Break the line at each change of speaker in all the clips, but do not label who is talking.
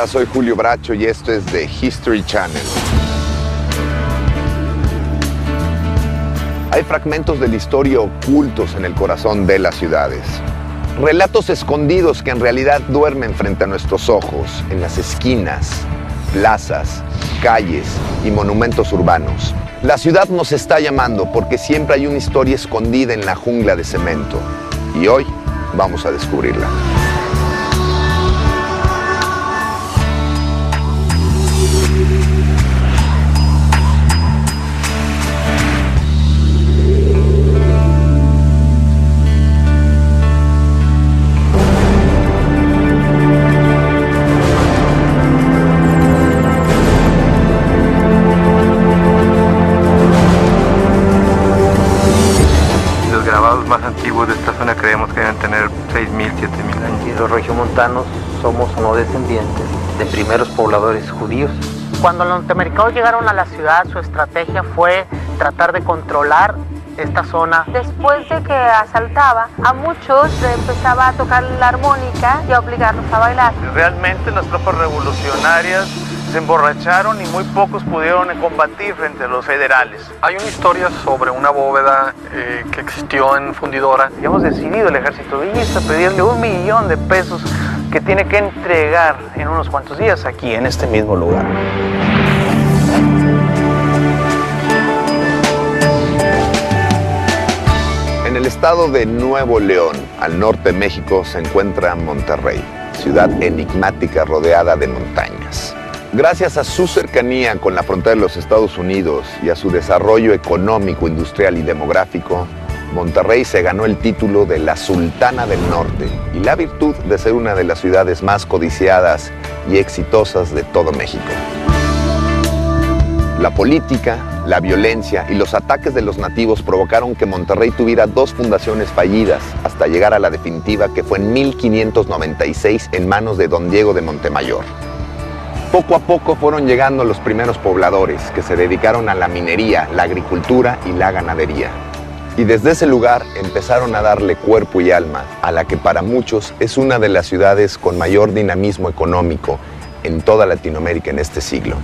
Hola, soy Julio Bracho y esto es The History Channel. Hay fragmentos de la historia ocultos en el corazón de las ciudades. Relatos escondidos que en realidad duermen frente a nuestros ojos, en las esquinas, plazas, calles y monumentos urbanos. La ciudad nos está llamando porque siempre hay una historia escondida en la jungla de cemento. Y hoy vamos a descubrirla.
Los regiomontanos somos no descendientes de primeros pobladores judíos.
Cuando los norteamericanos llegaron a la ciudad, su estrategia fue tratar de controlar esta zona.
Después de que asaltaba, a muchos empezaba a tocar la armónica y a obligarlos a bailar.
Realmente las tropas revolucionarias se emborracharon y muy pocos pudieron combatir frente a los federales.
Hay una historia sobre una bóveda que existió en Fundidora.
Y hemos decidido el ejército villista pedirle $1 millón que tiene que entregar en unos cuantos días aquí en este mismo lugar.
En el estado de Nuevo León, al norte de México, se encuentra Monterrey, ciudad enigmática rodeada de montañas. Gracias a su cercanía con la frontera de los Estados Unidos y a su desarrollo económico, industrial y demográfico, Monterrey se ganó el título de la Sultana del Norte y la virtud de ser una de las ciudades más codiciadas y exitosas de todo México. La política, la violencia y los ataques de los nativos provocaron que Monterrey tuviera 2 fundaciones fallidas hasta llegar a la definitiva, que fue en 1596 en manos de don Diego de Montemayor. Poco a poco fueron llegando los primeros pobladores que se dedicaron a la minería, la agricultura y la ganadería. Y desde ese lugar empezaron a darle cuerpo y alma a la que para muchos es una de las ciudades con mayor dinamismo económico en toda Latinoamérica en este siglo.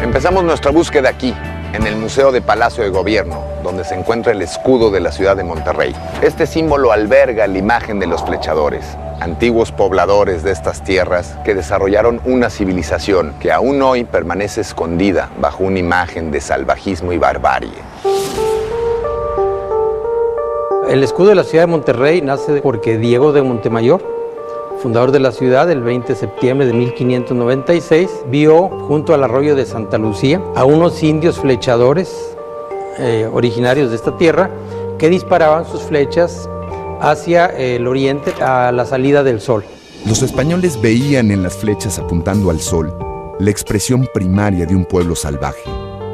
Empezamos nuestra búsqueda aquí, en el Museo de Palacio de Gobierno, donde se encuentra el escudo de la ciudad de Monterrey. Este símbolo alberga la imagen de los flechadores, antiguos pobladores de estas tierras que desarrollaron una civilización que aún hoy permanece escondida bajo una imagen de salvajismo y barbarie.
El escudo de la ciudad de Monterrey nace porque Diego de Montemayor, fundador de la ciudad, el 20 de septiembre de 1596, vio junto al arroyo de Santa Lucía a unos indios flechadores originarios de esta tierra que disparaban sus flechas hacia el oriente a la salida del sol.
Los españoles veían en las flechas apuntando al sol la expresión primaria de un pueblo salvaje.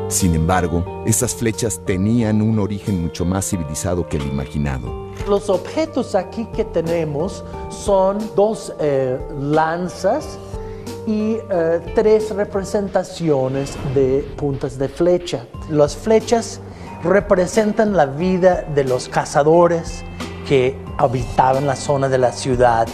Sin embargo, esas flechas tenían un origen mucho más civilizado que el imaginado.
Los objetos aquí que tenemos son 2 lanzas y 3 representaciones de puntas de flecha. Las flechas representan la vida de los cazadores que habitaban la zona de la ciudad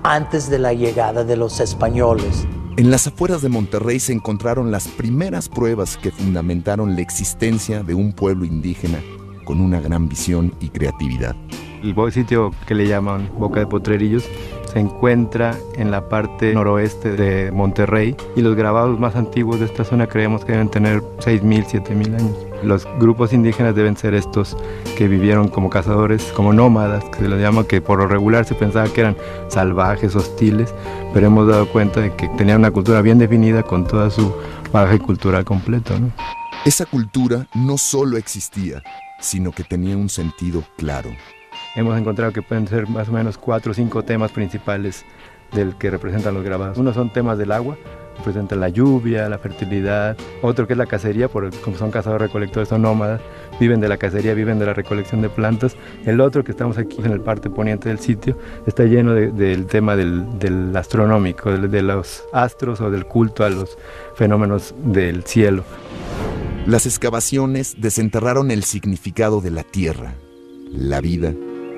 antes de la llegada de los españoles.
En las afueras de Monterrey se encontraron las primeras pruebas que fundamentaron la existencia de un pueblo indígena con una gran visión y creatividad.
El sitio que le llaman Boca de Potrerillos se encuentra en la parte noroeste de Monterrey y los grabados más antiguos de esta zona creemos que deben tener 6.000, 7.000 años. Los grupos indígenas deben ser estos que vivieron como cazadores, como nómadas, que se les llama, que por lo regular se pensaba que eran salvajes, hostiles, pero hemos dado cuenta de que tenían una cultura bien definida con toda su bagaje cultural completo, ¿no?
Esa cultura no solo existía, sino que tenía un sentido claro.
Hemos encontrado que pueden ser más o menos 4 o 5 temas principales del que representan los grabados. Uno son temas del agua, representa la lluvia, la fertilidad. Otro que es la cacería, porque como son cazadores recolectores, son nómadas, viven de la cacería, viven de la recolección de plantas. El otro, que estamos aquí en el parte poniente del sitio, está lleno del tema del astronómico, de los astros o del culto a los fenómenos del cielo.
Las excavaciones desenterraron el significado de la tierra, la vida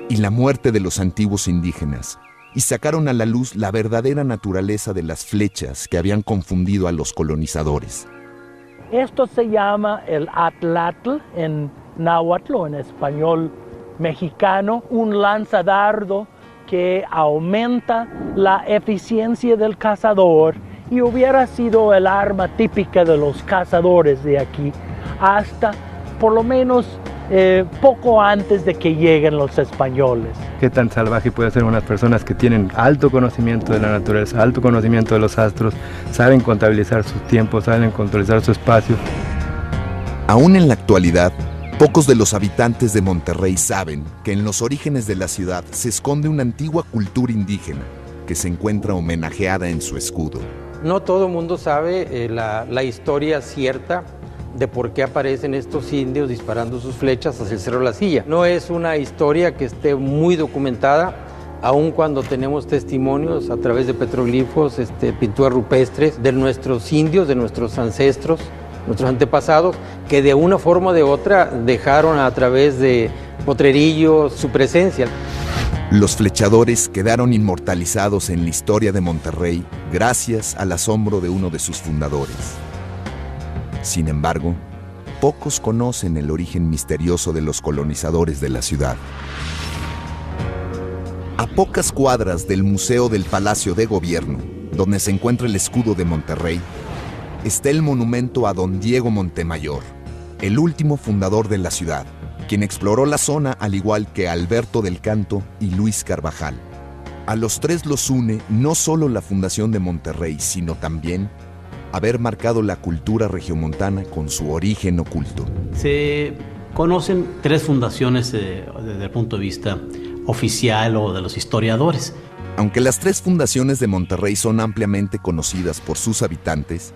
y la muerte de los antiguos indígenas, y sacaron a la luz la verdadera naturaleza de las flechas que habían confundido a los colonizadores.
Esto se llama el atlatl en náhuatl o en español mexicano, un lanzadardo que aumenta la eficiencia del cazador y hubiera sido el arma típica de los cazadores de aquí hasta por lo menos poco antes de que lleguen los españoles.
¿Qué tan salvaje puede ser unas personas que tienen alto conocimiento de la naturaleza, alto conocimiento de los astros, saben contabilizar sus tiempos, saben contabilizar su espacio?
Aún en la actualidad, pocos de los habitantes de Monterrey saben que en los orígenes de la ciudad se esconde una antigua cultura indígena que se encuentra homenajeada en su escudo.
No todo el mundo sabe la historia cierta de por qué aparecen estos indios disparando sus flechas hacia el Cerro La Silla. No es una historia que esté muy documentada, aun cuando tenemos testimonios a través de petroglifos, pinturas rupestres de nuestros indios, de nuestros ancestros, nuestros antepasados, que de una forma o de otra dejaron a través de potrerillos su presencia.
Los flechadores quedaron inmortalizados en la historia de Monterrey gracias al asombro de uno de sus fundadores. Sin embargo, pocos conocen el origen misterioso de los colonizadores de la ciudad. A pocas cuadras del Museo del Palacio de Gobierno, donde se encuentra el escudo de Monterrey, está el monumento a Don Diego Montemayor, el último fundador de la ciudad, quien exploró la zona al igual que Alberto del Canto y Luis Carvajal. A los tres los une no solo la fundación de Monterrey, sino también haber marcado la cultura regiomontana con su origen oculto.
Se conocen tres fundaciones desde el punto de vista oficial o de los historiadores.
Aunque las tres fundaciones de Monterrey son ampliamente conocidas por sus habitantes,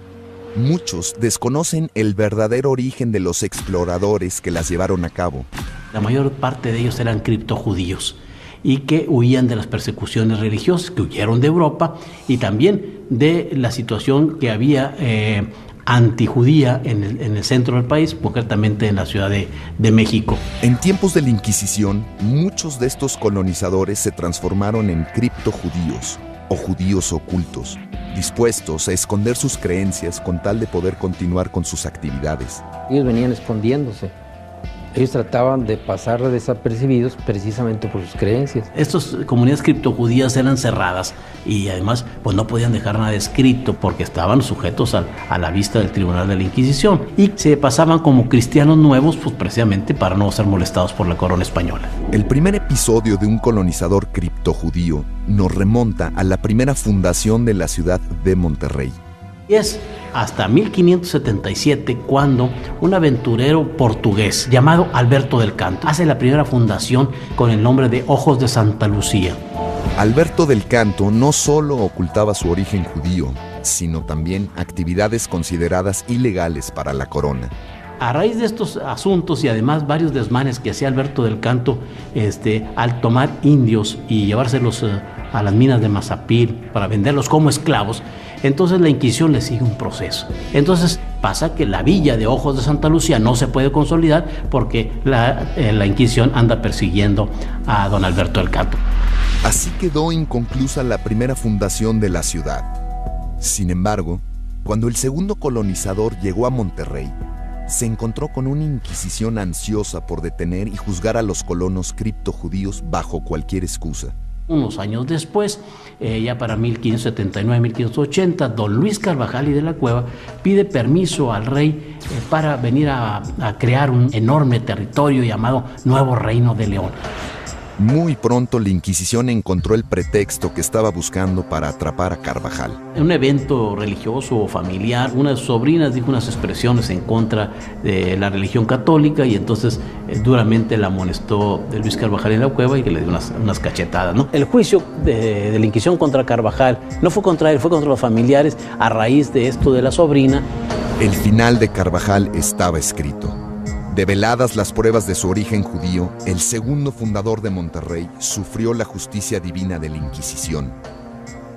muchos desconocen el verdadero origen de los exploradores que las llevaron a cabo.
La mayor parte de ellos eran criptojudíos y que huían de las persecuciones religiosas, que huyeron de Europa y también de la situación que había antijudía en el centro del país, concretamente en la Ciudad de México.
En tiempos de la Inquisición, muchos de estos colonizadores se transformaron en criptojudíos o judíos ocultos, dispuestos a esconder sus creencias con tal de poder continuar con sus actividades.
Ellos venían escondiéndose. Ellos trataban de pasar desapercibidos precisamente por sus creencias.
Estas comunidades criptojudías eran cerradas y además pues no podían dejar nada escrito porque estaban sujetos a la vista del Tribunal de la Inquisición y se pasaban como cristianos nuevos pues precisamente para no ser molestados por la corona española.
El primer episodio de un colonizador criptojudío nos remonta a la primera fundación de la ciudad de Monterrey.
Y es hasta 1577 cuando un aventurero portugués llamado Alberto del Canto hace la primera fundación con el nombre de Ojos de Santa Lucía.
Alberto del Canto no solo ocultaba su origen judío, sino también actividades consideradas ilegales para la corona.
A raíz de estos asuntos y además varios desmanes que hacía Alberto del Canto al tomar indios y llevárselos a las minas de Mazapil para venderlos como esclavos, entonces la Inquisición le sigue un proceso. Entonces pasa que la villa de Ojos de Santa Lucía no se puede consolidar porque la Inquisición anda persiguiendo a don Alberto del Canto.
Así quedó inconclusa la primera fundación de la ciudad. Sin embargo, cuando el segundo colonizador llegó a Monterrey, se encontró con una Inquisición ansiosa por detener y juzgar a los colonos criptojudíos bajo cualquier excusa.
Unos años después, ya para 1579-1580, don Luis Carvajal y de la Cueva pide permiso al rey para venir a crear un enorme territorio llamado Nuevo Reino de León.
Muy pronto la Inquisición encontró el pretexto que estaba buscando para atrapar a Carvajal.
En un evento religioso o familiar, una de sus sobrinas dijo unas expresiones en contra de la religión católica y entonces duramente la amonestó de Luis Carvajal en la cueva y que le dio unas cachetadas, ¿no? El juicio de la Inquisición contra Carvajal no fue contra él, fue contra los familiares a raíz de esto de la sobrina.
El final de Carvajal estaba escrito. Develadas las pruebas de su origen judío, el segundo fundador de Monterrey sufrió la justicia divina de la Inquisición.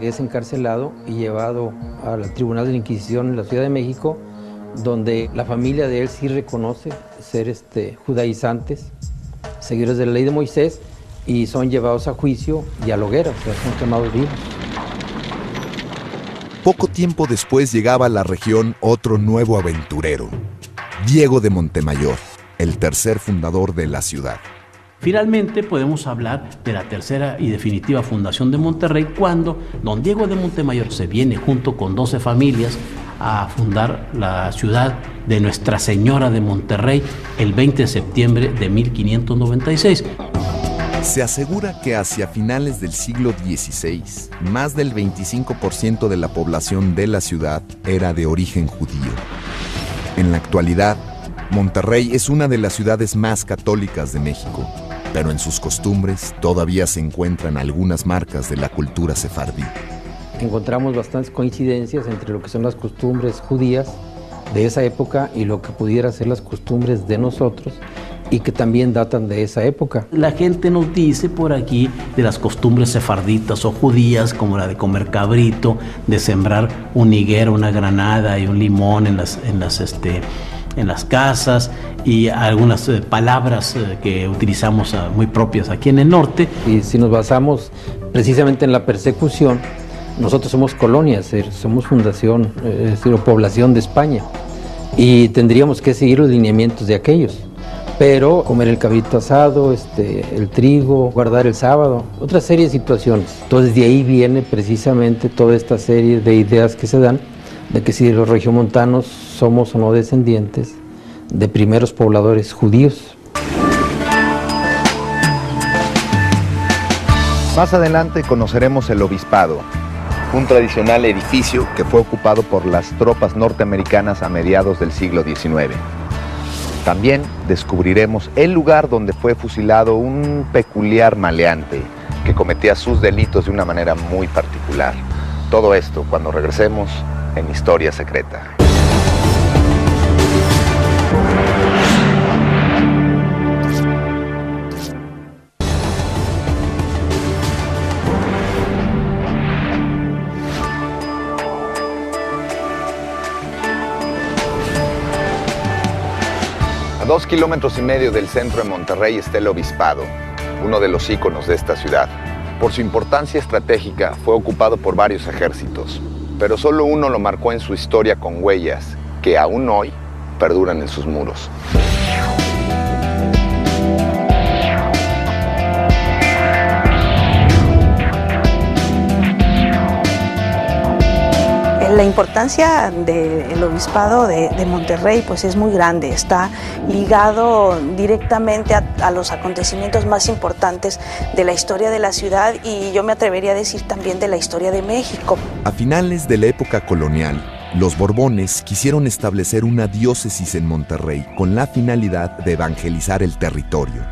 Es encarcelado y llevado al Tribunal de la Inquisición en la Ciudad de México, donde la familia de él sí reconoce ser judaizantes, seguidores de la ley de Moisés, y son llevados a juicio y a la hoguera, o sea, son quemados vivos.
Poco tiempo después llegaba a la región otro nuevo aventurero, Diego de Montemayor, el tercer fundador de la ciudad.
Finalmente podemos hablar de la tercera y definitiva fundación de Monterrey cuando don Diego de Montemayor se viene junto con 12 familias a fundar la ciudad de Nuestra Señora de Monterrey el 20 de septiembre de 1596.
Se asegura que hacia finales del siglo XVI, más del 25% de la población de la ciudad era de origen judío. En la actualidad, Monterrey es una de las ciudades más católicas de México, pero en sus costumbres todavía se encuentran algunas marcas de la cultura sefardí.
Encontramos bastantes coincidencias entre lo que son las costumbres judías de esa época y lo que pudiera ser las costumbres de nosotros y que también datan de esa época. La gente nos dice por aquí de las costumbres sefarditas o judías, como la de comer cabrito, de sembrar un higuero, una granada y un limón en las casas, y algunas palabras que utilizamos muy propias aquí en el norte. Y si nos basamos precisamente en la persecución, nosotros somos colonia, somos fundación, o población de España, y tendríamos que seguir los lineamientos de aquellos. Pero comer el cabrito asado, el trigo, guardar el sábado, otra serie de situaciones. Entonces de ahí viene precisamente toda esta serie de ideas que se dan de que si los regiomontanos somos o no descendientes de primeros pobladores judíos.
Más adelante conoceremos el obispado, un tradicional edificio que fue ocupado por las tropas norteamericanas a mediados del siglo XIX. También descubriremos el lugar donde fue fusilado un peculiar maleante que cometía sus delitos de una manera muy particular. Todo esto cuando regresemos en Historia Secreta. A 2,5 kilómetros del centro de Monterrey está el obispado, uno de los íconos de esta ciudad. Por su importancia estratégica fue ocupado por varios ejércitos, pero solo uno lo marcó en su historia con huellas que aún hoy perduran en sus muros.
La importancia del obispado de Monterrey pues es muy grande, está ligado directamente a los acontecimientos más importantes de la historia de la ciudad y yo me atrevería a decir también de la historia de México.
A finales de la época colonial, los Borbones quisieron establecer una diócesis en Monterrey con la finalidad de evangelizar el territorio.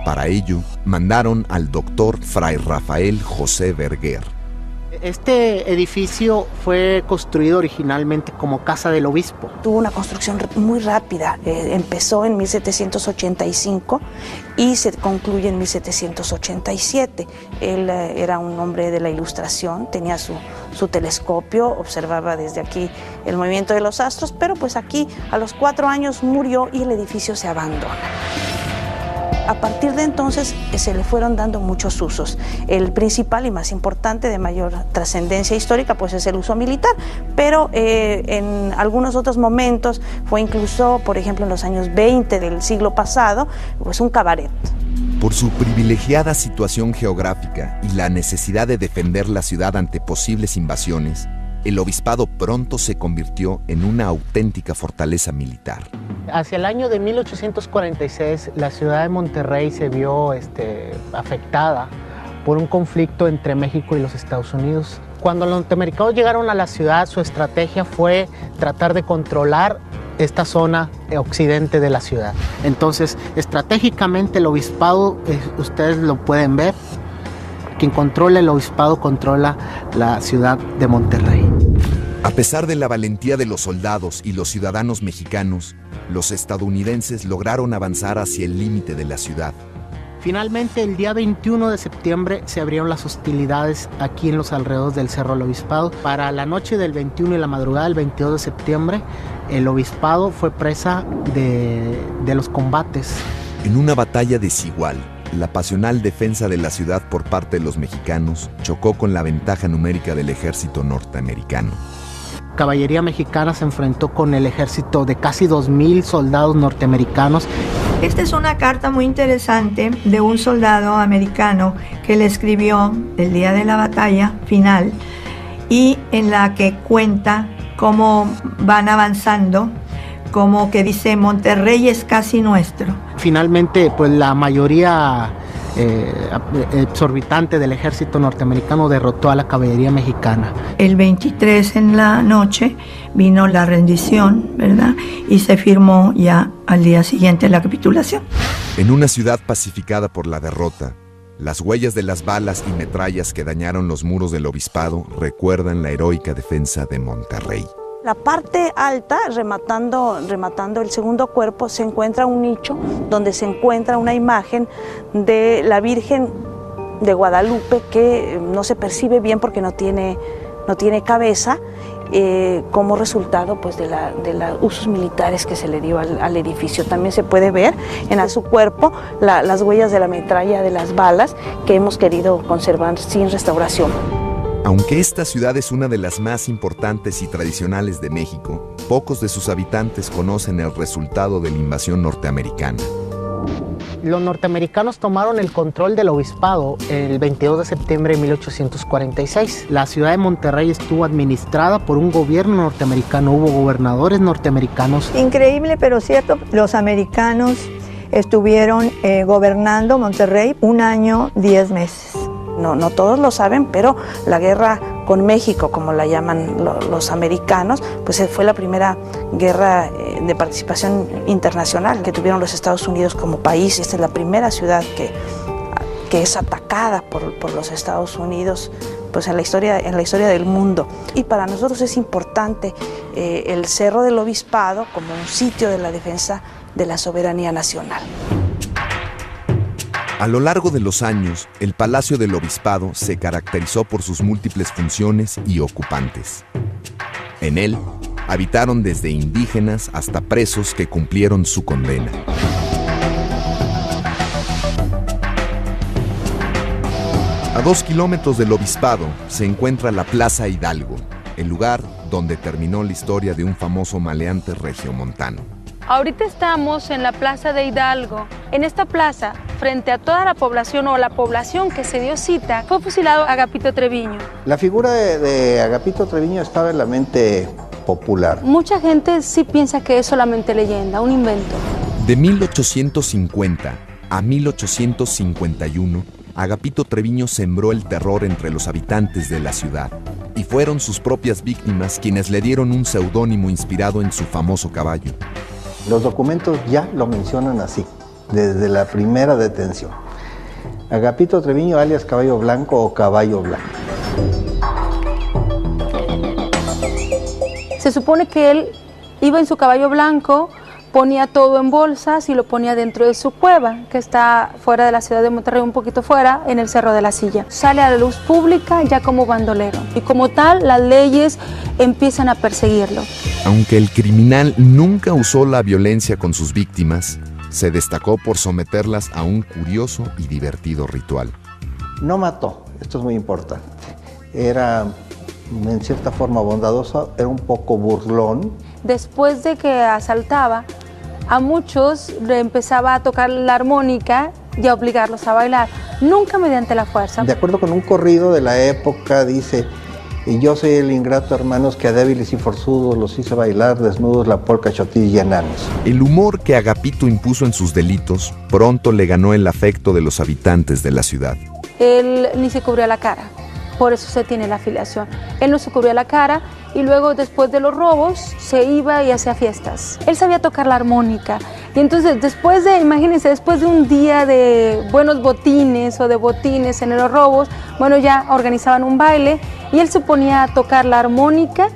Para ello, mandaron al doctor Fray Rafael José Verguer.
Este edificio fue construido originalmente como casa del obispo.
Tuvo una construcción muy rápida, empezó en 1785 y se concluye en 1787. Él era un hombre de la Ilustración, tenía su telescopio, observaba desde aquí el movimiento de los astros, pero pues aquí a los 4 años murió y el edificio se abandona. A partir de entonces se le fueron dando muchos usos. El principal y más importante de mayor trascendencia histórica pues es el uso militar, pero en algunos otros momentos fue incluso, por ejemplo, en los años 20 del siglo pasado, pues un cabaret.
Por su privilegiada situación geográfica y la necesidad de defender la ciudad ante posibles invasiones, el obispado pronto se convirtió en una auténtica fortaleza militar.
Hacia el año de 1846, la ciudad de Monterrey se vio afectada por un conflicto entre México y los Estados Unidos. Cuando los norteamericanos llegaron a la ciudad, su estrategia fue tratar de controlar esta zona occidente de la ciudad. Entonces, estratégicamente el obispado, ustedes lo pueden ver, quien controla el obispado controla la ciudad de Monterrey.
A pesar de la valentía de los soldados y los ciudadanos mexicanos, los estadounidenses lograron avanzar hacia el límite de la ciudad.
Finalmente, el día 21 de septiembre se abrieron las hostilidades aquí en los alrededores del Cerro del Obispado. Para la noche del 21 y la madrugada del 22 de septiembre, el obispado fue presa de los combates.
En una batalla desigual, la pasional defensa de la ciudad por parte de los mexicanos chocó con la ventaja numérica del ejército norteamericano.
Caballería mexicana se enfrentó con el ejército de casi 2,000 soldados norteamericanos.
Esta es una carta muy interesante de un soldado americano que le escribió el día de la batalla final y en la que cuenta cómo van avanzando, como que dice Monterrey es casi nuestro.
Finalmente, pues la mayoría exorbitante del ejército norteamericano derrotó a la caballería mexicana.
El 23 en la noche vino la rendición, ¿verdad? Y se firmó ya al día siguiente la capitulación.
En una ciudad pacificada por la derrota, las huellas de las balas y metrallas que dañaron los muros del obispado recuerdan la heroica defensa de Monterrey.
La parte alta, rematando el segundo cuerpo, se encuentra un nicho donde se encuentra una imagen de la Virgen de Guadalupe que no se percibe bien porque no tiene cabeza, como resultado pues, de los usos militares que se le dio al edificio. También se puede ver en su cuerpo las huellas de la metralla de las balas que hemos querido conservar sin restauración.
Aunque esta ciudad es una de las más importantes y tradicionales de México, pocos de sus habitantes conocen el resultado de la invasión norteamericana.
Los norteamericanos tomaron el control del obispado el 22 de septiembre de 1846. La ciudad de Monterrey estuvo administrada por un gobierno norteamericano, hubo gobernadores norteamericanos.
Increíble, pero cierto, los americanos estuvieron gobernando Monterrey 1 año, 10 meses.
No todos lo saben, pero la guerra con México, como la llaman los americanos, pues fue la primera guerra de participación internacional que tuvieron los Estados Unidos como país. Esta es la primera ciudad que es atacada por los Estados Unidos pues en la historia del mundo. Y para nosotros es importante el Cerro del Obispado como un sitio de la defensa de la soberanía nacional.
A lo largo de los años, el Palacio del Obispado se caracterizó por sus múltiples funciones y ocupantes. En él, habitaron desde indígenas hasta presos que cumplieron su condena. A 2 kilómetros del Obispado se encuentra la Plaza Hidalgo, el lugar donde terminó la historia de un famoso maleante regiomontano.
Ahorita estamos en la Plaza de Hidalgo. En esta plaza, frente a toda la población o la población que se dio cita, fue fusilado Agapito Treviño.
La figura de Agapito Treviño estaba en la mente popular.
Mucha gente sí piensa que es solamente leyenda, un invento.
De 1850 a 1851, Agapito Treviño sembró el terror entre los habitantes de la ciudad, y fueron sus propias víctimas quienes le dieron un seudónimo inspirado en su famoso caballo.
Los documentos ya lo mencionan así, desde la primera detención. Agapito Treviño, alias Caballo Blanco o Caballo Blanco.
Se supone que él iba en su caballo blanco, ponía todo en bolsas y lo ponía dentro de su cueva, que está fuera de la ciudad de Monterrey, un poquito fuera, en el Cerro de la Silla. Sale a la luz pública ya como bandolero y como tal las leyes empiezan a perseguirlo.
Aunque el criminal nunca usó la violencia con sus víctimas, se destacó por someterlas a un curioso y divertido ritual.
No mató, esto es muy importante. Era en cierta forma bondadoso, era un poco burlón.
Después de que asaltaba, a muchos le empezaba a tocar la armónica y a obligarlos a bailar, nunca mediante la fuerza.
De acuerdo con un corrido de la época, dice Y yo soy el ingrato, hermanos, que a débiles y forzudos los hice bailar desnudos la polca, chotillos y enanos.
El humor que Agapito impuso en sus delitos pronto le ganó el afecto de los habitantes de la ciudad.
Él ni se cubría la cara, por eso se tiene la afiliación. Él no se cubría la cara y luego después de los robos se iba y hacía fiestas. Él sabía tocar la armónica y entonces imagínense, después de un día de buenos botines o de botines en los robos, bueno, ya organizaban un baile y él se ponía a tocar la armónica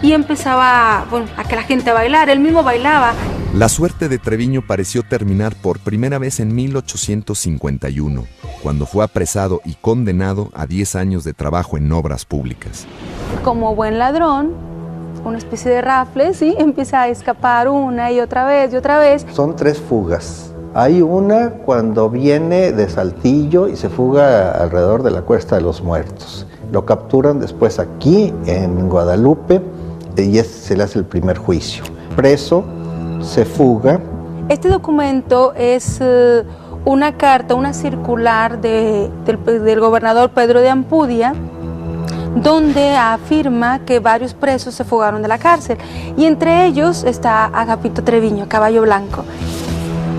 y empezaba a que la gente bailara, él mismo bailaba.
La suerte de Treviño pareció terminar por primera vez en 1851, cuando fue apresado y condenado a 10 años de trabajo en obras públicas.
Como buen ladrón, una especie de rafle, ¿sí? Empieza a escapar una y otra vez y otra vez.
Son 3 fugas. Hay una cuando viene de Saltillo y se fuga alrededor de la Cuesta de los Muertos. Lo capturan después aquí en Guadalupe y se le hace el primer juicio. Preso, se fuga.
Este documento es una carta, una circular del gobernador Pedro de Ampudia, donde afirma que varios presos se fugaron de la cárcel y entre ellos está Agapito Treviño, Caballo Blanco.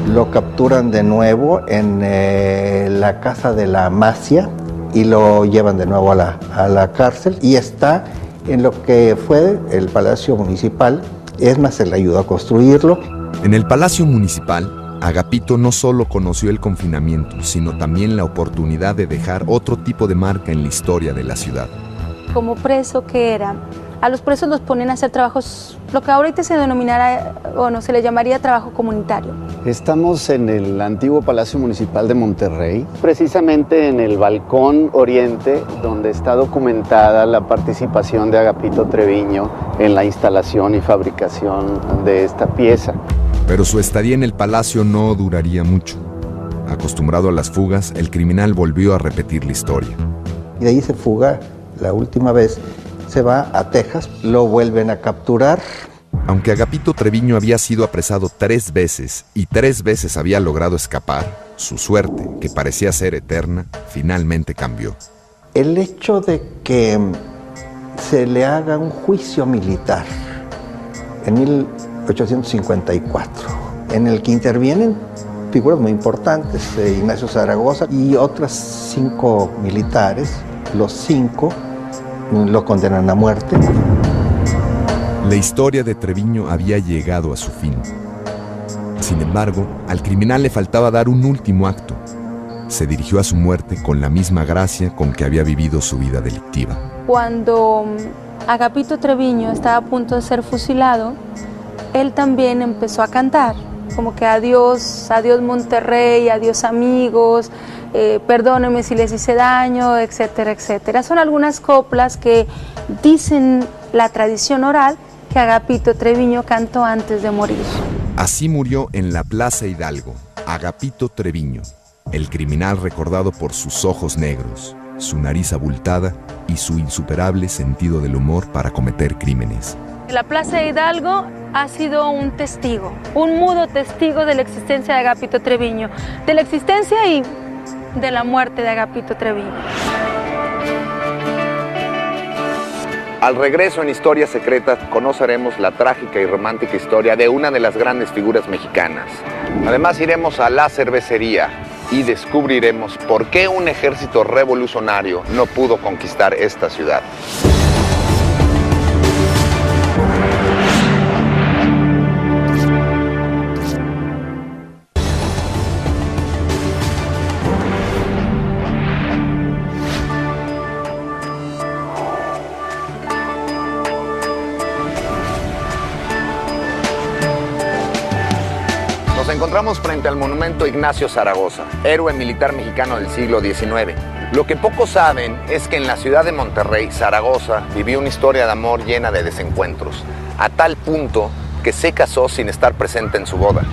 Lo capturan de nuevo en la casa de la Masia y lo llevan de nuevo a la cárcel y está en lo que fue el Palacio Municipal. Es más, se le ayudó a construirlo.
En el Palacio Municipal, Agapito no solo conoció el confinamiento, sino también la oportunidad de dejar otro tipo de marca en la historia de la ciudad.
Como preso que era, a los presos los ponían a hacer trabajos, lo que ahorita se denominara, se le llamaría trabajo comunitario.
Estamos en el antiguo Palacio Municipal de Monterrey, precisamente en el balcón oriente, donde está documentada la participación de Agapito Treviño en la instalación y fabricación de esta pieza.
Pero su estadía en el palacio no duraría mucho. Acostumbrado a las fugas, el criminal volvió a repetir la historia.
Y de ahí se fuga la última vez, se va a Texas, lo vuelven a capturar.
Aunque Agapito Treviño había sido apresado 3 veces y 3 veces había logrado escapar, su suerte, que parecía ser eterna, finalmente cambió.
El hecho de que se le haga un juicio militar en 1854, en el que intervienen figuras muy importantes, Ignacio Zaragoza y otras 5 militares, los 5 lo condenan a muerte.
La historia de Treviño había llegado a su fin. Sin embargo, al criminal le faltaba dar un último acto. Se dirigió a su muerte con la misma gracia con que había vivido su vida delictiva.
Cuando Agapito Treviño estaba a punto de ser fusilado, él también empezó a cantar, como que adiós, adiós Monterrey, adiós amigos, perdónenme si les hice daño, etcétera, etcétera. Son algunas coplas que dicen la tradición oral que Agapito Treviño cantó antes de morir.
Así murió en la Plaza Hidalgo, Agapito Treviño, el criminal recordado por sus ojos negros, su nariz abultada y su insuperable sentido del humor para cometer crímenes.
La Plaza Hidalgo ha sido un testigo, un mudo testigo de la existencia de Agapito Treviño, de la existencia y de la muerte de Agapito Treviño.
Al regreso en Historias Secretas conoceremos la trágica y romántica historia de una de las grandes figuras mexicanas. Además iremos a la cervecería y descubriremos por qué un ejército revolucionario no pudo conquistar esta ciudad. Nos encontramos frente al monumento Ignacio Zaragoza, héroe militar mexicano del siglo XIX. Lo que pocos saben es que en la ciudad de Monterrey, Zaragoza vivió una historia de amor llena de desencuentros, a tal punto que se casó sin estar presente en su boda.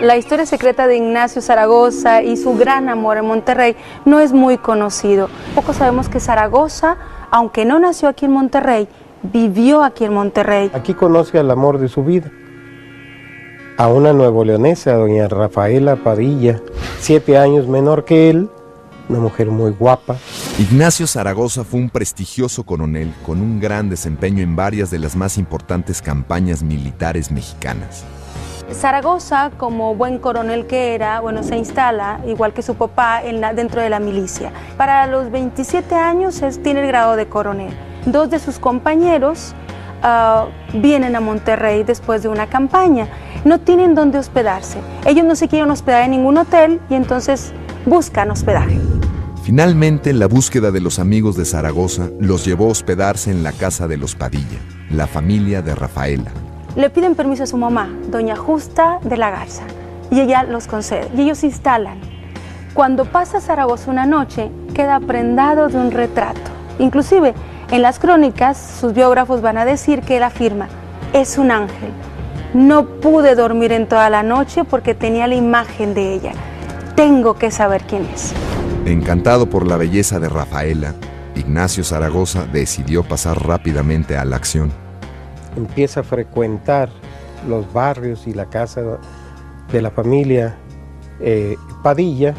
La historia secreta de Ignacio Zaragoza y su gran amor en Monterrey no es muy conocido. Pocos sabemos que Zaragoza, aunque no nació aquí en Monterrey, vivió aquí en Monterrey.
Aquí conoce al amor de su vida, a una nuevoleonesa, doña Rafaela Padilla, 7 años menor que él, una mujer muy guapa.
Ignacio Zaragoza fue un prestigioso coronel con un gran desempeño en varias de las más importantes campañas militares mexicanas.
Zaragoza, como buen coronel que era, bueno, se instala, igual que su papá, dentro de la milicia. Para los 27 años tiene el grado de coronel. Dos de sus compañeros vienen a Monterrey después de una campaña. No tienen dónde hospedarse. Ellos no se quieren hospedar en ningún hotel y entonces buscan hospedaje.
Finalmente, la búsqueda de los amigos de Zaragoza los llevó a hospedarse en la casa de los Padilla, la familia de Rafaela.
Le piden permiso a su mamá, doña Justa de la Garza, y ella los concede, y ellos se instalan. Cuando pasa a Zaragoza una noche, queda prendado de un retrato. Inclusive, en las crónicas, sus biógrafos van a decir que él afirma, es un ángel. No pude dormir en toda la noche porque tenía la imagen de ella. Tengo que saber quién es.
Encantado por la belleza de Rafaela, Ignacio Zaragoza decidió pasar rápidamente a la acción.
Empieza a frecuentar los barrios y la casa de la familia Padilla.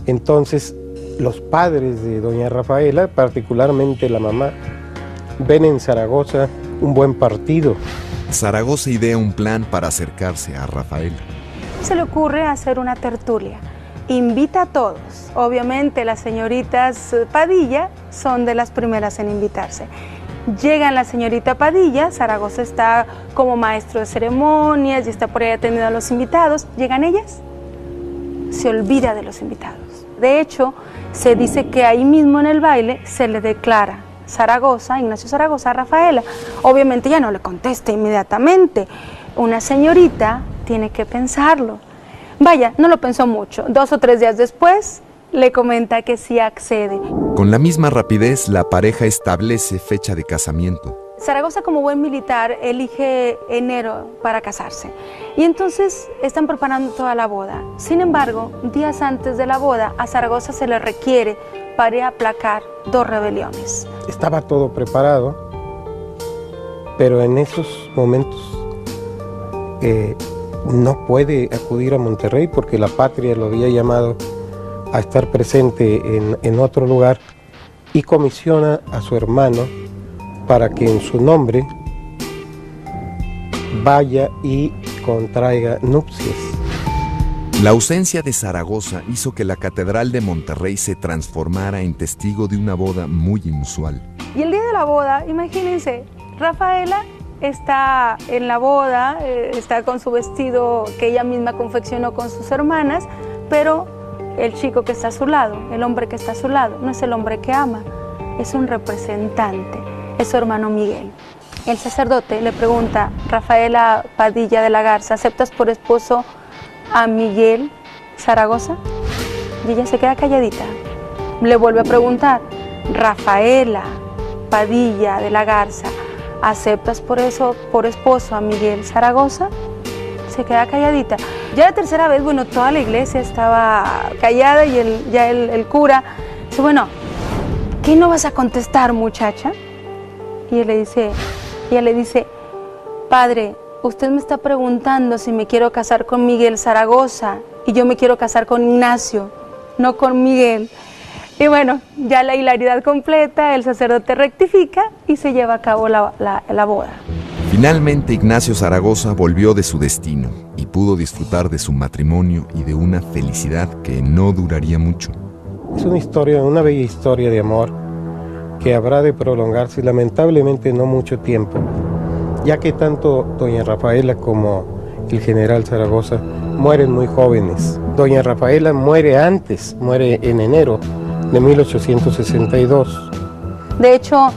Entonces los padres de doña Rafaela, particularmente la mamá, ven en Zaragoza un buen partido.
Zaragoza idea un plan para acercarse a Rafaela.
Se le ocurre hacer una tertulia. Invita a todos. Obviamente las señoritas Padilla son de las primeras en invitarse. Llegan la señorita Padilla, Zaragoza está como maestro de ceremonias y está por ahí atendiendo a los invitados. Llegan ellas, se olvida de los invitados. De hecho, se dice que ahí mismo en el baile se le declara Zaragoza, Ignacio Zaragoza, a Rafaela. Obviamente ya no le contesta inmediatamente. Una señorita tiene que pensarlo. Vaya, no lo pensó mucho. 2 o 3 días después le comenta que sí accede.
Con la misma rapidez, la pareja establece fecha de casamiento.
Zaragoza, como buen militar, elige enero para casarse. Y entonces están preparando toda la boda. Sin embargo, días antes de la boda, a Zaragoza se le requiere para aplacar 2 rebeliones.
Estaba todo preparado, pero en esos momentos no puede acudir a Monterrey porque la patria lo había llamado a estar presente en otro lugar y comisiona a su hermano para que en su nombre vaya y contraiga nupcias.
La ausencia de Zaragoza hizo que la Catedral de Monterrey se transformara en testigo de una boda muy inusual.
Y el día de la boda, imagínense, Rafaela está en la boda, está con su vestido que ella misma confeccionó con sus hermanas, pero el chico que está a su lado, el hombre que está a su lado, no es el hombre que ama, es un representante, es su hermano Miguel. El sacerdote le pregunta, Rafaela Padilla de la Garza, ¿aceptas por esposo a Miguel Zaragoza? Y ella se queda calladita. Le vuelve a preguntar, Rafaela Padilla de la Garza, ¿aceptas por esposo a Miguel Zaragoza? Se queda calladita. Ya la tercera vez, bueno, toda la iglesia estaba callada y el cura dice, bueno, ¿qué no vas a contestar, muchacha? Y ella le dice, padre, usted me está preguntando si me quiero casar con Miguel Zaragoza y yo me quiero casar con Ignacio, no con Miguel. Y bueno, ya la hilaridad completa, el sacerdote rectifica y se lleva a cabo la boda.
Finalmente, Ignacio Zaragoza volvió de su destino y pudo disfrutar de su matrimonio y de una felicidad que no duraría mucho.
Es una bella historia de amor que habrá de prolongarse lamentablemente no mucho tiempo, ya que tanto doña Rafaela como el general Zaragoza mueren muy jóvenes. Doña Rafaela muere en enero de 1862.
De hecho,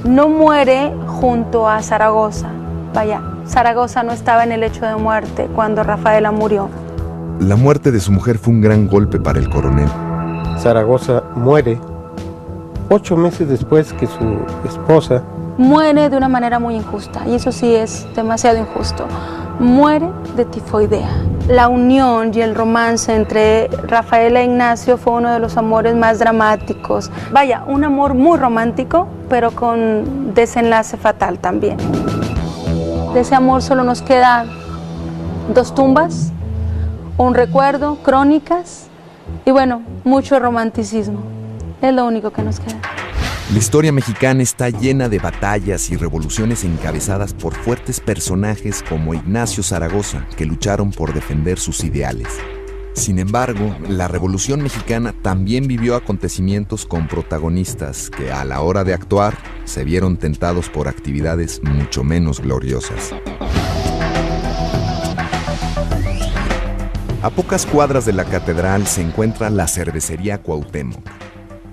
no muere junto a Zaragoza. Vaya, Zaragoza no estaba en el lecho de muerte cuando Rafaela murió.
La muerte de su mujer fue un gran golpe para el coronel.
Zaragoza muere 8 meses después que su esposa
muere de una manera muy injusta, y eso sí es demasiado injusto. Muere de tifoidea. La unión y el romance entre Rafaela e Ignacio fue uno de los amores más dramáticos. Vaya, un amor muy romántico, pero con desenlace fatal también. De ese amor solo nos quedan 2 tumbas, un recuerdo, crónicas y bueno, mucho romanticismo. Es lo único que nos queda.
La historia mexicana está llena de batallas y revoluciones encabezadas por fuertes personajes como Ignacio Zaragoza, que lucharon por defender sus ideales. Sin embargo, la Revolución Mexicana también vivió acontecimientos con protagonistas que, a la hora de actuar, se vieron tentados por actividades mucho menos gloriosas. A pocas cuadras de la catedral se encuentra la cervecería Cuauhtémoc,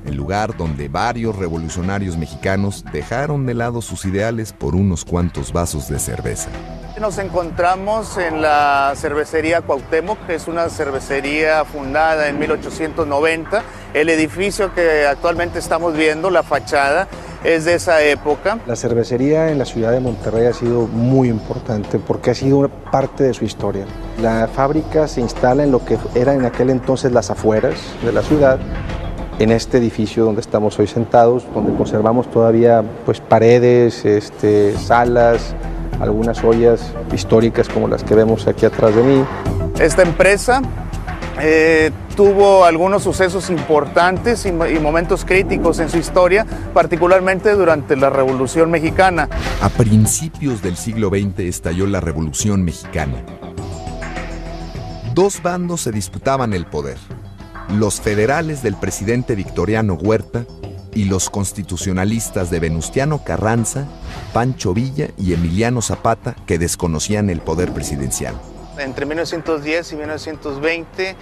el lugar donde varios revolucionarios mexicanos dejaron de lado sus ideales por unos cuantos vasos de cerveza.
Nos encontramos en la cervecería Cuauhtémoc, que es una cervecería fundada en 1890. El edificio que actualmente estamos viendo, la fachada, es de esa época.
La cervecería en la ciudad de Monterrey ha sido muy importante porque ha sido parte de su historia. La fábrica se instala en lo que era en aquel entonces las afueras de la ciudad, en este edificio donde estamos hoy sentados, donde conservamos todavía pues, paredes, salas, algunas ollas históricas como las que vemos aquí atrás de mí.
Esta empresa tuvo algunos sucesos importantes y momentos críticos en su historia, particularmente durante la Revolución Mexicana.
A principios del siglo XX estalló la Revolución Mexicana. Dos bandos se disputaban el poder: los federales del presidente Victoriano Huerta y los constitucionalistas de Venustiano Carranza, Pancho Villa y Emiliano Zapata, que desconocían el poder presidencial.
Entre 1910 y 1920,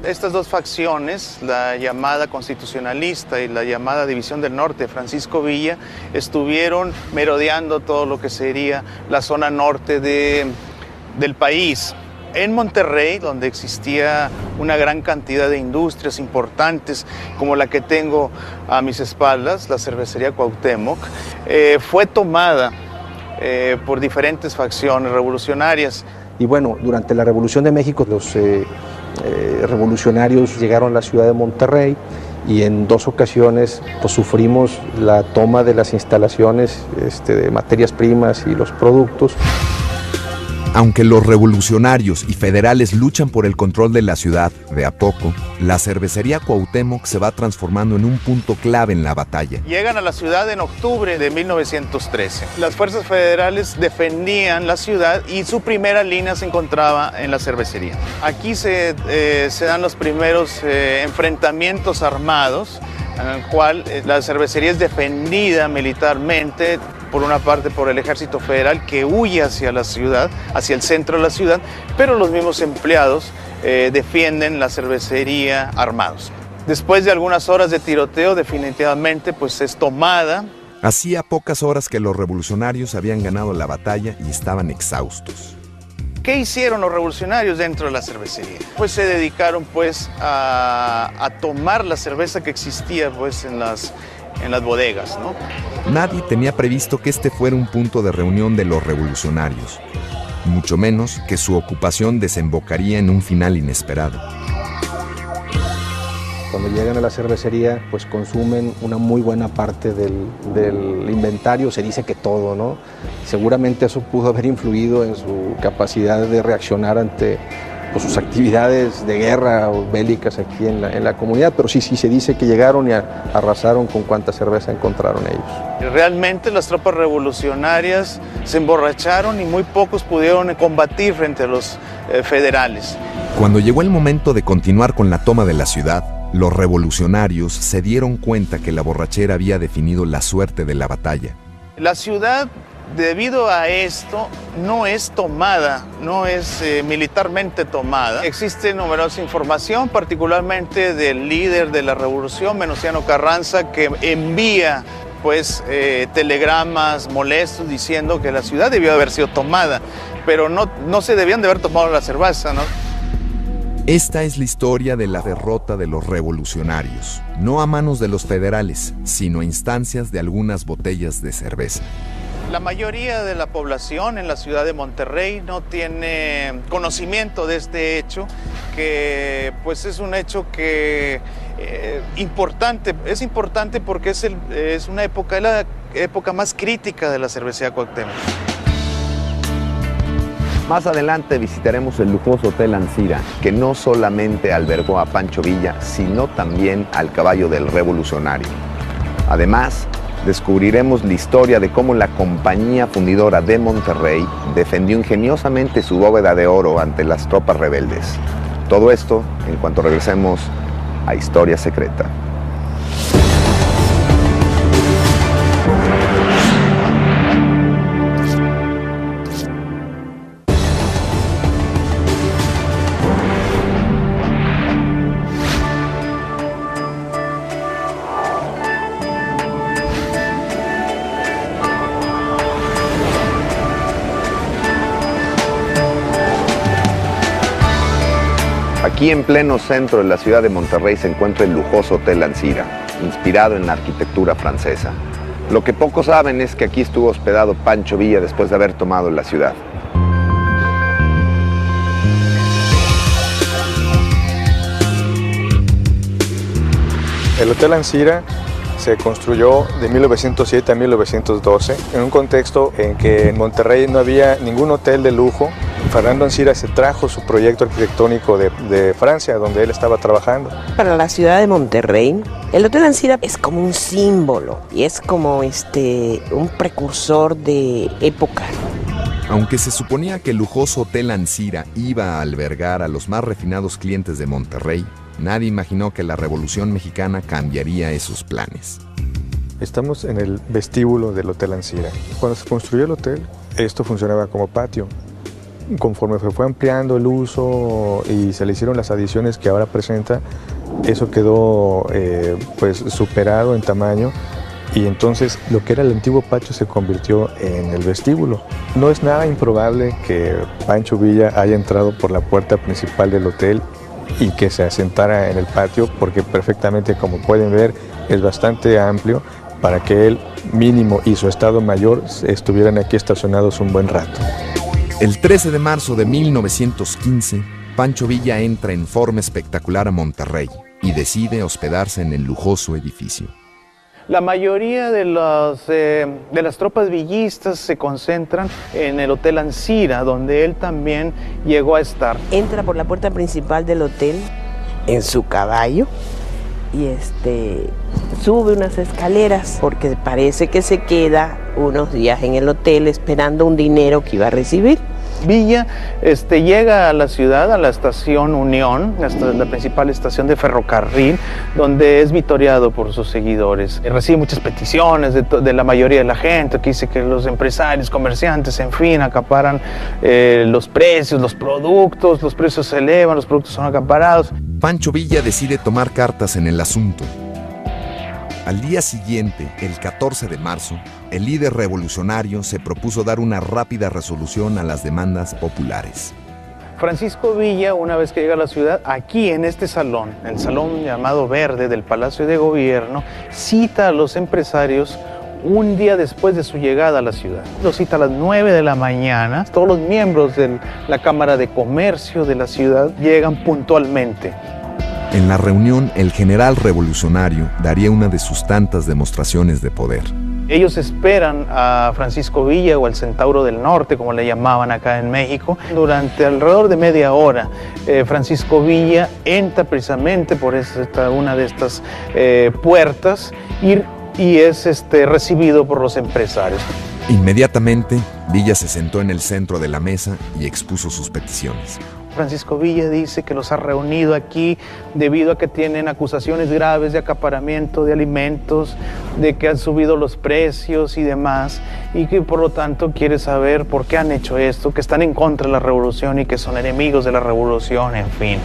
estas dos facciones, la llamada constitucionalista y la llamada División del Norte, Francisco Villa, estuvieron merodeando todo lo que sería la zona norte del país. En Monterrey, donde existía una gran cantidad de industrias importantes, como la que tengo a mis espaldas, la cervecería Cuauhtémoc, fue tomada por diferentes facciones revolucionarias.
Y bueno, durante la Revolución de México, los revolucionarios llegaron a la ciudad de Monterrey y en dos ocasiones pues, sufrimos la toma de las instalaciones de materias primas y los productos.
Aunque los revolucionarios y federales luchan por el control de la ciudad, de a poco, la cervecería Cuauhtémoc se va transformando en un punto clave en la batalla.
Llegan a la ciudad en octubre de 1913. Las fuerzas federales defendían la ciudad y su primera línea se encontraba en la cervecería. Aquí se dan los primeros enfrentamientos armados, en el cual la cervecería es defendida militarmente, por una parte por el ejército federal que huye hacia la ciudad, hacia el centro de la ciudad, pero los mismos empleados defienden la cervecería armados. Después de algunas horas de tiroteo, definitivamente pues es tomada.
Hacía pocas horas que los revolucionarios habían ganado la batalla y estaban exhaustos.
¿Qué hicieron los revolucionarios dentro de la cervecería? Pues se dedicaron pues a tomar la cerveza que existía pues en las bodegas, ¿no?
Nadie tenía previsto que este fuera un punto de reunión de los revolucionarios, mucho menos que su ocupación desembocaría en un final inesperado.
Cuando llegan a la cervecería, pues consumen una muy buena parte del inventario, se dice que todo, ¿no? Seguramente eso pudo haber influido en su capacidad de reaccionar ante sus actividades de guerra o bélicas aquí en la comunidad, pero sí se dice que llegaron y arrasaron con cuánta cerveza encontraron ellos.
Realmente las tropas revolucionarias se emborracharon y muy pocos pudieron combatir frente a los federales.
Cuando llegó el momento de continuar con la toma de la ciudad, los revolucionarios se dieron cuenta que la borrachera había definido la suerte de la batalla.
La ciudad, debido a esto, no es tomada, no es militarmente tomada. Existe numerosa información, particularmente del líder de la revolución, Venustiano Carranza, que envía pues, telegramas molestos diciendo que la ciudad debió haber sido tomada, pero no se debían de haber tomado la cerveza, ¿no?
Esta es la historia de la derrota de los revolucionarios, no a manos de los federales, sino a instancias de algunas botellas de cerveza.
La mayoría de la población en la ciudad de Monterrey no tiene conocimiento de este hecho, que pues es un hecho que es importante porque es una época, la época más crítica de la cervecería Cuauhtémoc.
Más adelante visitaremos el lujoso Hotel Ancira, que no solamente albergó a Pancho Villa, sino también al caballo del revolucionario. Además, descubriremos la historia de cómo la Compañía Fundidora de Monterrey defendió ingeniosamente su bóveda de oro ante las tropas rebeldes. Todo esto en cuanto regresemos a Historia Secreta. Aquí en pleno centro de la ciudad de Monterrey se encuentra el lujoso Hotel Ancira, inspirado en la arquitectura francesa. Lo que pocos saben es que aquí estuvo hospedado Pancho Villa después de haber tomado la ciudad.
El Hotel Ancira se construyó de 1907 a 1912 en un contexto en que en Monterrey no había ningún hotel de lujo. Fernando Ancira se trajo su proyecto arquitectónico de Francia, donde él estaba trabajando.
Para la ciudad de Monterrey, el Hotel Ancira es como un símbolo y es como un precursor de época.
Aunque se suponía que el lujoso Hotel Ancira iba a albergar a los más refinados clientes de Monterrey, nadie imaginó que la Revolución Mexicana cambiaría esos planes.
Estamos en el vestíbulo del Hotel Ancira. Cuando se construyó el hotel, esto funcionaba como patio. Conforme se fue ampliando el uso y se le hicieron las adiciones que ahora presenta, eso quedó pues superado en tamaño, y entonces lo que era el antiguo patio se convirtió en el vestíbulo. No es nada improbable que Pancho Villa haya entrado por la puerta principal del hotel y que se asentara en el patio, porque perfectamente, como pueden ver, es bastante amplio para que él mínimo y su estado mayor estuvieran aquí estacionados un buen rato.
El 13 de marzo de 1915, Pancho Villa entra en forma espectacular a Monterrey y decide hospedarse en el lujoso edificio.
La mayoría de las tropas villistas se concentran en el Hotel Ancira, donde él también llegó a estar.
Entra por la puerta principal del hotel en su caballo y sube unas escaleras porque parece que se queda unos días en el hotel esperando un dinero que iba a recibir.
Villa llega a la ciudad, a la estación Unión, la principal estación de ferrocarril, donde es vitoreado por sus seguidores. Recibe muchas peticiones de la mayoría de la gente, que dice que los empresarios, comerciantes, en fin, acaparan los precios, los precios se elevan, los productos son acaparados.
Pancho Villa decide tomar cartas en el asunto. Al día siguiente, el 14 de marzo, el líder revolucionario se propuso dar una rápida resolución a las demandas populares.
Francisco Villa, una vez que llega a la ciudad, aquí en este salón, el salón llamado Verde del Palacio de Gobierno, cita a los empresarios un día después de su llegada a la ciudad. Lo cita a las 9 de la mañana. Todos los miembros de la Cámara de Comercio de la ciudad llegan puntualmente.
En la reunión, el general revolucionario daría una de sus tantas demostraciones de poder.
Ellos esperan a Francisco Villa, o el Centauro del Norte, como le llamaban acá en México. Durante alrededor de media hora, Francisco Villa entra precisamente por una de estas puertas y es recibido por los empresarios.
Inmediatamente, Villa se sentó en el centro de la mesa y expuso sus peticiones.
Francisco Villa dice que los ha reunido aquí debido a que tienen acusaciones graves de acaparamiento de alimentos, de que han subido los precios y demás, y que por lo tanto quiere saber por qué han hecho esto, que están en contra de la revolución y que son enemigos de la revolución, en fin.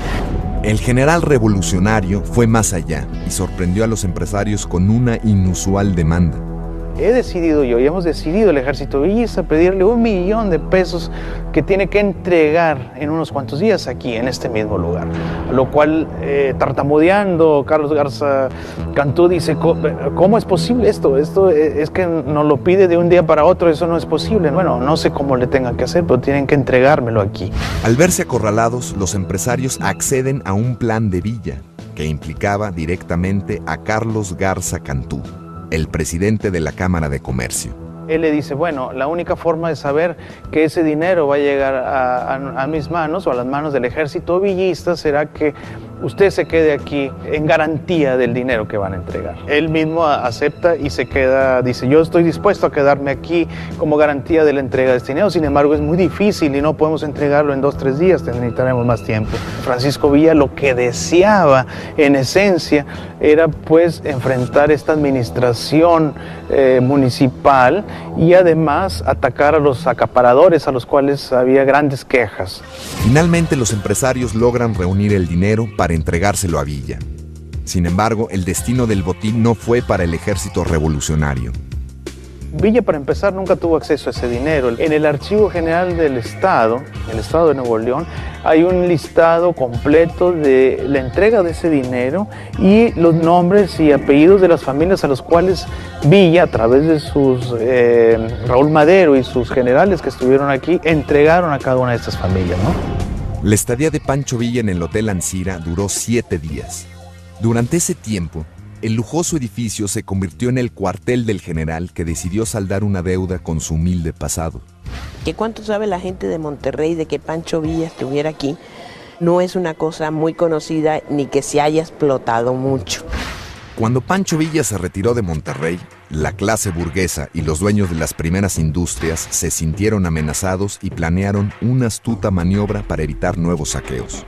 El general revolucionario fue más allá y sorprendió a los empresarios con una inusual demanda.
He decidido yo, y hemos decidido el ejército villista pedirle $1,000,000 que tiene que entregar en unos cuantos días aquí, en este mismo lugar. A lo cual, tartamudeando, Carlos Garza Cantú dice, ¿cómo es posible esto? Esto es que nos lo pide de un día para otro, eso no es posible. Bueno, no sé cómo le tengan que hacer, pero tienen que entregármelo aquí.
Al verse acorralados, los empresarios acceden a un plan de Villa, que implicaba directamente a Carlos Garza Cantú, el presidente de la Cámara de Comercio.
Él le dice, bueno, la única forma de saber que ese dinero va a llegar a mis manos o a las manos del ejército villista será que usted se quede aquí en garantía del dinero que van a entregar. Él mismo acepta y se queda, dice, yo estoy dispuesto a quedarme aquí como garantía de la entrega de este dinero. Sin embargo, es muy difícil y no podemos entregarlo en 2 o 3 días, necesitaremos más tiempo. Francisco Villa lo que deseaba en esencia era pues enfrentar esta administración municipal y además atacar a los acaparadores a los cuales había grandes quejas.
Finalmente los empresarios logran reunir el dinero para entregárselo a Villa. Sin embargo, el destino del botín no fue para el ejército revolucionario.
Villa, para empezar, nunca tuvo acceso a ese dinero. En el Archivo General del Estado, el Estado de Nuevo León, hay un listado completo de la entrega de ese dinero y los nombres y apellidos de las familias a los cuales Villa, a través de sus Raúl Madero y sus generales que estuvieron aquí, entregaron a cada una de estas familias, ¿no?
La estadía de Pancho Villa en el Hotel Ancira duró 7 días. Durante ese tiempo, el lujoso edificio se convirtió en el cuartel del general que decidió saldar una deuda con su humilde pasado.
¿Qué cuánto sabe la gente de Monterrey de que Pancho Villa estuviera aquí? No es una cosa muy conocida ni que se haya explotado mucho.
Cuando Pancho Villa se retiró de Monterrey, la clase burguesa y los dueños de las primeras industrias se sintieron amenazados y planearon una astuta maniobra para evitar nuevos saqueos.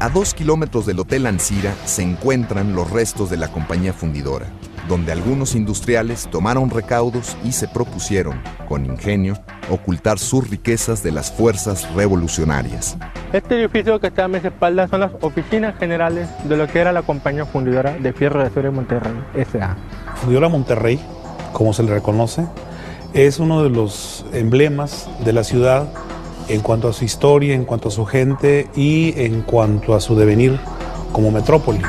A 2 kilómetros del Hotel Ancira se encuentran los restos de la compañía fundidora, donde algunos industriales tomaron recaudos y se propusieron, con ingenio, ocultar sus riquezas de las fuerzas revolucionarias.
Este edificio que está a mis espaldas son las oficinas generales de lo que era la compañía fundidora de Fierro de Acero de Monterrey, S.A.
Fundidora Monterrey, como se le reconoce, es uno de los emblemas de la ciudad en cuanto a su historia, en cuanto a su gente y en cuanto a su devenir como metrópoli.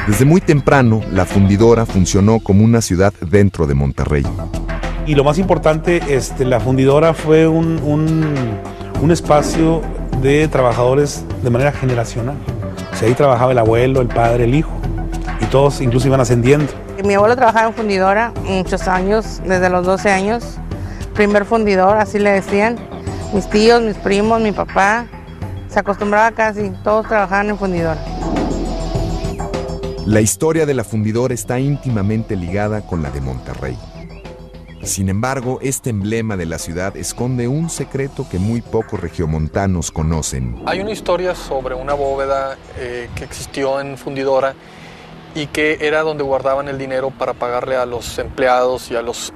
Desde muy temprano, la fundidora funcionó como una ciudad dentro de Monterrey.
Y lo más importante, la fundidora fue un espacio de trabajadores de manera generacional. O sea, ahí trabajaba el abuelo, el padre, el hijo, y todos incluso iban ascendiendo.
Mi abuelo trabajaba en fundidora muchos años, desde los 12 años, primer fundidor, así le decían. Mis tíos, mis primos, mi papá, se acostumbraba casi, todos trabajaban en fundidora.
La historia de la fundidora está íntimamente ligada con la de Monterrey. Sin embargo, este emblema de la ciudad esconde un secreto que muy pocos regiomontanos conocen.
Hay una historia sobre una bóveda que existió en fundidora y que era donde guardaban el dinero para pagarle a los empleados y a los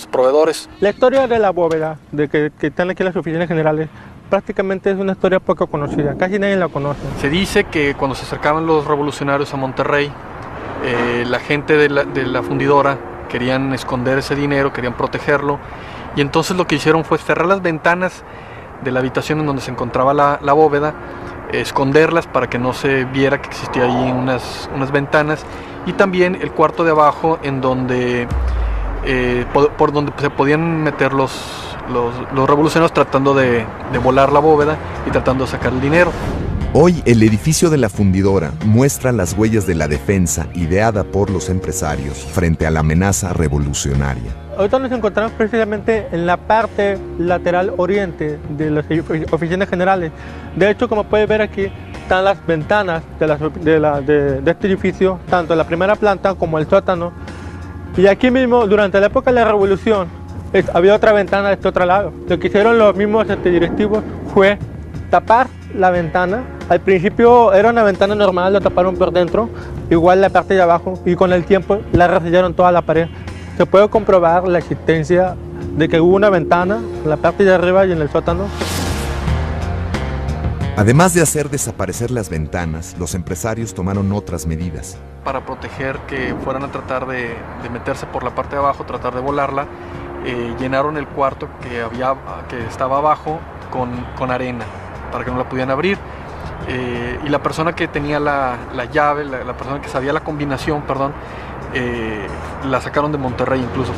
proveedores.
La historia de la bóveda, de que están aquí las oficinas generales, prácticamente es una historia poco conocida, casi nadie la conoce.
Se dice que cuando se acercaban los revolucionarios a Monterrey, la gente de la fundidora querían esconder ese dinero, querían protegerlo, y entonces lo que hicieron fue cerrar las ventanas de la habitación en donde se encontraba la bóveda, esconderlas para que no se viera que existía ahí unas ventanas, y también el cuarto de abajo en donde por donde se podían meter los revolucionarios tratando de volar la bóveda y tratando de sacar el dinero.
Hoy el edificio de la fundidora muestra las huellas de la defensa ideada por los empresarios frente a la amenaza revolucionaria.
Ahorita nos encontramos precisamente en la parte lateral oriente de las oficinas generales. De hecho, como puedes ver aquí, están las ventanas de este edificio, tanto en la primera planta como el sótano. Y aquí mismo, durante la época de la Revolución, había otra ventana de este otro lado. Lo que hicieron los mismos directivos fue tapar la ventana. Al principio era una ventana normal, la taparon por dentro, igual la parte de abajo, y con el tiempo la resellaron toda la pared. Se puede comprobar la existencia de que hubo una ventana en la parte de arriba y en el sótano.
Además de hacer desaparecer las ventanas, los empresarios tomaron otras medidas.
Para proteger que fueran a tratar de meterse por la parte de abajo, tratar de volarla, llenaron el cuarto que estaba abajo con arena para que no la pudieran abrir. Y la persona que tenía la llave, la persona que sabía la combinación, la sacaron de Monterrey incluso.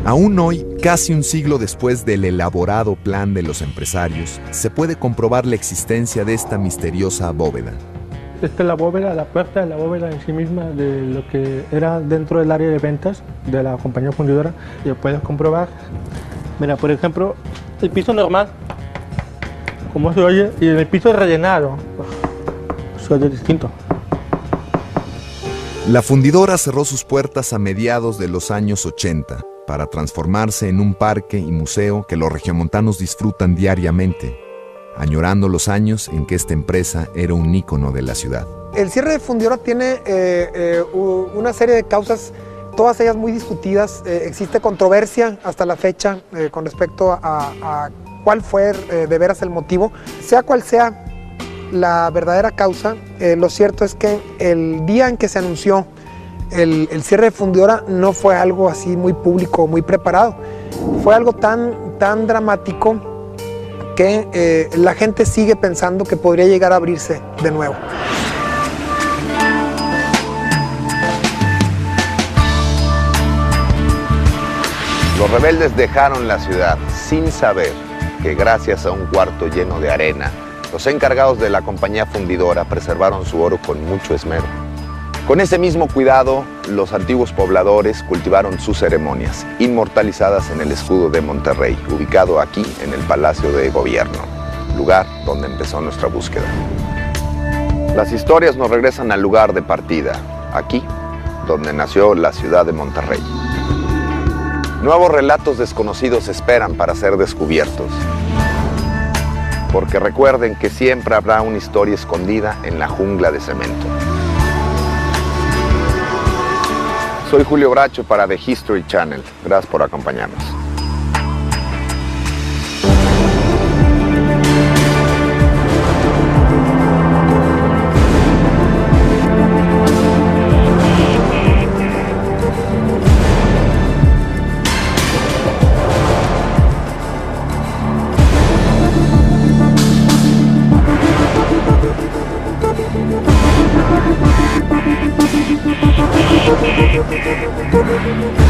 Aún hoy, casi un siglo después del elaborado plan de los empresarios, se puede comprobar la existencia de esta misteriosa bóveda.
la bóveda, la puerta de la bóveda en sí misma de lo que era dentro del área de ventas de la compañía fundidora. Y lo puedes comprobar. Mira, por ejemplo, el piso normal, como se oye, y el piso rellenado, se oye distinto.
La fundidora cerró sus puertas a mediados de los años 80 para transformarse en un parque y museo que los regiomontanos disfrutan diariamente, añorando los años en que esta empresa era un ícono de la ciudad.
El cierre de fundidora tiene una serie de causas, todas ellas muy discutidas. Existe controversia hasta la fecha con respecto a cuál fue de veras el motivo. Sea cual sea la verdadera causa, lo cierto es que el día en que se anunció el cierre de fundidora no fue algo así muy público, muy preparado. Fue algo tan dramático que la gente sigue pensando que podría llegar a abrirse de nuevo.
Los rebeldes dejaron la ciudad sin saber que gracias a un cuarto lleno de arena, los encargados de la compañía fundidora preservaron su oro con mucho esmero. Con ese mismo cuidado, los antiguos pobladores cultivaron sus ceremonias, inmortalizadas en el escudo de Monterrey, ubicado aquí en el Palacio de Gobierno, lugar donde empezó nuestra búsqueda. Las historias nos regresan al lugar de partida, aquí, donde nació la ciudad de Monterrey. Nuevos relatos desconocidos esperan para ser descubiertos. Porque recuerden que siempre habrá una historia escondida en la jungla de cemento. Soy Julio Bracho para The History Channel. Gracias por acompañarnos.
Thank you.